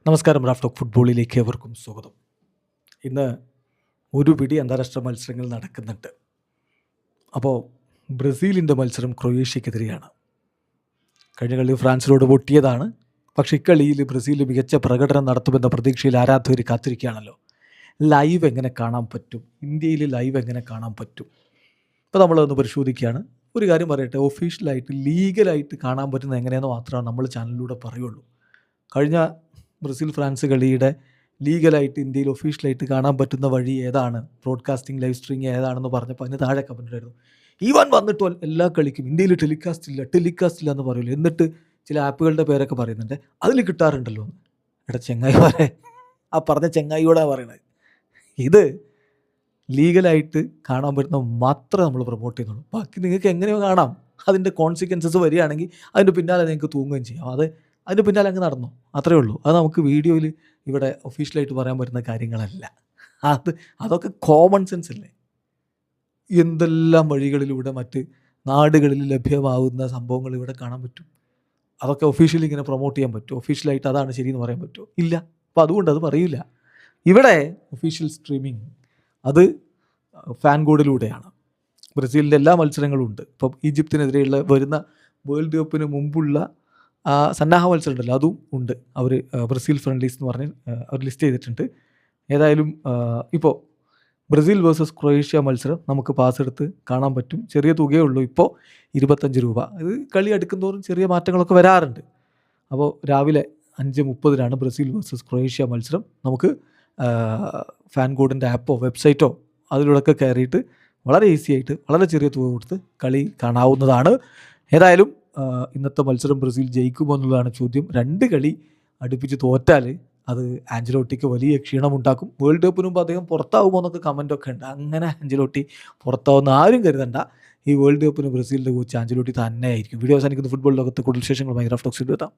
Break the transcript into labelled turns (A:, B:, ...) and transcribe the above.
A: നമസ്കാരം. Raf talk ഫുട്ബോളിലേക്ക് ഏവർക്കും സ്വാഗതം. ഇന്ന് ഒരു പിടി അന്താരാഷ്ട്ര മത്സരങ്ങൾ നടക്കുന്നുണ്ട്. അപ്പോൾ ബ്രസീലിൻ്റെ മത്സരം ക്രൊയേഷ്യക്കെതിരെയാണ്. കഴിഞ്ഞ കളി ഫ്രാൻസിനോട് പൊട്ടിയതാണ്. പക്ഷേ ഇക്കളിയിൽ ബ്രസീൽ മികച്ച പ്രകടനം നടത്തുമെന്ന പ്രതീക്ഷയിൽ ആരാധകർ കാത്തിരിക്കുകയാണല്ലോ. ലൈവ് എങ്ങനെ കാണാൻ പറ്റും, ഇന്ത്യയിൽ ലൈവ് എങ്ങനെ കാണാൻ പറ്റും? ഇപ്പോൾ നമ്മളതൊന്ന് പരിശോധിക്കുകയാണ്. ഒരു കാര്യം പറയട്ടെ, ഒഫീഷ്യലായിട്ട് ലീഗലായിട്ട് കാണാൻ പറ്റുന്നത് എങ്ങനെയെന്ന് മാത്രമാണ് നമ്മൾ ചാനലിലൂടെ പറയുള്ളൂ. കഴിഞ്ഞ ബ്രസീൽ ഫ്രാൻസ് കളിയുടെ ലീഗലായിട്ട് ഇന്ത്യയിൽ ഒഫീഷ്യലായിട്ട് കാണാൻ പറ്റുന്ന വഴി ഏതാണ്, ബ്രോഡ്കാസ്റ്റിംഗ് ലൈവ് സ്ട്രീമിംഗ് ഏതാണെന്ന് പറഞ്ഞപ്പോൾ അതിന് താഴെ കമൻ്റ് ആയിരുന്നു, ഈവൻ വന്നിട്ട് എല്ലാ കളിക്കും ഇന്ത്യയിൽ ടെലികാസ്റ്റ് ഇല്ല എന്ന് പറയില്ല. എന്നിട്ട് ചില ആപ്പുകളുടെ പേരൊക്കെ പറയുന്നുണ്ട്, അതിൽ കിട്ടാറുണ്ടല്ലോ എന്ന്. എടാ ചെങ്ങായിമാരെ, ആ പറഞ്ഞ ചെങ്ങായിയോടാണ് പറയണത്. ഇത് ലീഗലായിട്ട് കാണാൻ പറ്റുന്ന മാത്രമേ നമ്മൾ പ്രൊമോട്ട് ചെയ്യുന്നുള്ളൂ. ബാക്കി നിങ്ങൾക്ക് എങ്ങനെയോ കാണാം. അതിൻ്റെ കോൺസിക്വൻസസ് വരികയാണെങ്കിൽ അതിൻ്റെ പിന്നാലെ നിങ്ങൾക്ക് തൂങ്ങുകയും ചെയ്യാം. അതിൻ്റെ പിന്നാലെ അങ്ങ് നടന്നു, അത്രയേ ഉള്ളൂ. അത് നമുക്ക് വീഡിയോയിൽ ഇവിടെ ഒഫീഷ്യലായിട്ട് പറയാൻ പറ്റുന്ന കാര്യങ്ങളല്ല. അതൊക്കെ കോമൺ സെൻസ് അല്ലേ. എന്തെല്ലാം വഴികളിലൂടെ മറ്റ് നാടുകളിൽ ലഭ്യമാകുന്ന സംഭവങ്ങൾ ഇവിടെ കാണാൻ പറ്റും. അതൊക്കെ ഒഫീഷ്യലി ഇങ്ങനെ പ്രൊമോട്ട് ചെയ്യാൻ പറ്റും. ഒഫീഷ്യലായിട്ട് അതാണ് ശരിയെന്ന് പറയാൻ പറ്റുമോ? ഇല്ല. അപ്പോൾ അതുകൊണ്ട് അത് പറയില്ല. ഇവിടെ ഒഫീഷ്യൽ സ്ട്രീമിംഗ് അത് ഫാൻ കോഡിലൂടെയാണ്. ബ്രസീലിൻ്റെ എല്ലാ മത്സരങ്ങളും ഉണ്ട്. ഇപ്പം ഈജിപ്തിനെതിരെയുള്ള വരുന്ന വേൾഡ് കപ്പിന് മുമ്പുള്ള സന്നാഹ മത്സരം ഉണ്ടല്ലോ, അതും ഉണ്ട്. അവർ ബ്രസീൽ ഫ്രണ്ട്ലീസ് എന്ന് പറഞ്ഞ് അവർ ലിസ്റ്റ് ചെയ്തിട്ടുണ്ട്. ഏതായാലും ഇപ്പോൾ ബ്രസീൽ വേഴ്സസ് ക്രൊയേഷ്യ മത്സരം നമുക്ക് പാസ് എടുത്ത് കാണാൻ പറ്റും. ചെറിയ തുകയേ ഉള്ളൂ ഇപ്പോൾ, 25 രൂപ. ഇത് കളി അടുക്കുന്തോറും ചെറിയ മാറ്റങ്ങളൊക്കെ വരാറുണ്ട്. അപ്പോൾ രാവിലെ 5:30 ബ്രസീൽ വേഴ്സസ് ക്രൊയേഷ്യ മത്സരം. നമുക്ക് ഫാൻ കോഡിൻ്റെ ആപ്പോ വെബ്സൈറ്റോ അതിലൂടെയൊക്കെ കയറിയിട്ട് വളരെ ഈസി ആയിട്ട് വളരെ ചെറിയ തുക കൊടുത്ത് കളി കാണാവുന്നതാണ്. ഏതായാലും ഇന്നത്തെ മത്സരം ബ്രസീൽ ജയിക്കുമോ എന്നുള്ളതാണ് ചോദ്യം. 2 കളി അടുപ്പിച്ച് തോറ്റാൽ അത് ആഞ്ചലോട്ടിക്ക് വലിയ ക്ഷീണമുണ്ടാക്കും. വേൾഡ് കപ്പിന് മുമ്പ് അദ്ദേഹം പുറത്താവുമോ എന്നൊക്കെ കമൻറ്റൊക്കെ ഉണ്ട്. അങ്ങനെ ആഞ്ചലോട്ടി പുറത്താവുന്ന ആരും കരുതണ്ട. ഈ വേൾഡ് കപ്പിന് ബ്രസീലിൻ്റെ കോച്ച് ആഞ്ചലോട്ടി തന്നെ ആയിരിക്കും. വീഡിയോ അവസാനിക്കുന്ന ഫുട്ബോൾ ലോകത്ത് കൂടുതൽ വിശേഷങ്ങളുമായി റാഫ് ടോക്സിൽ എത്താം.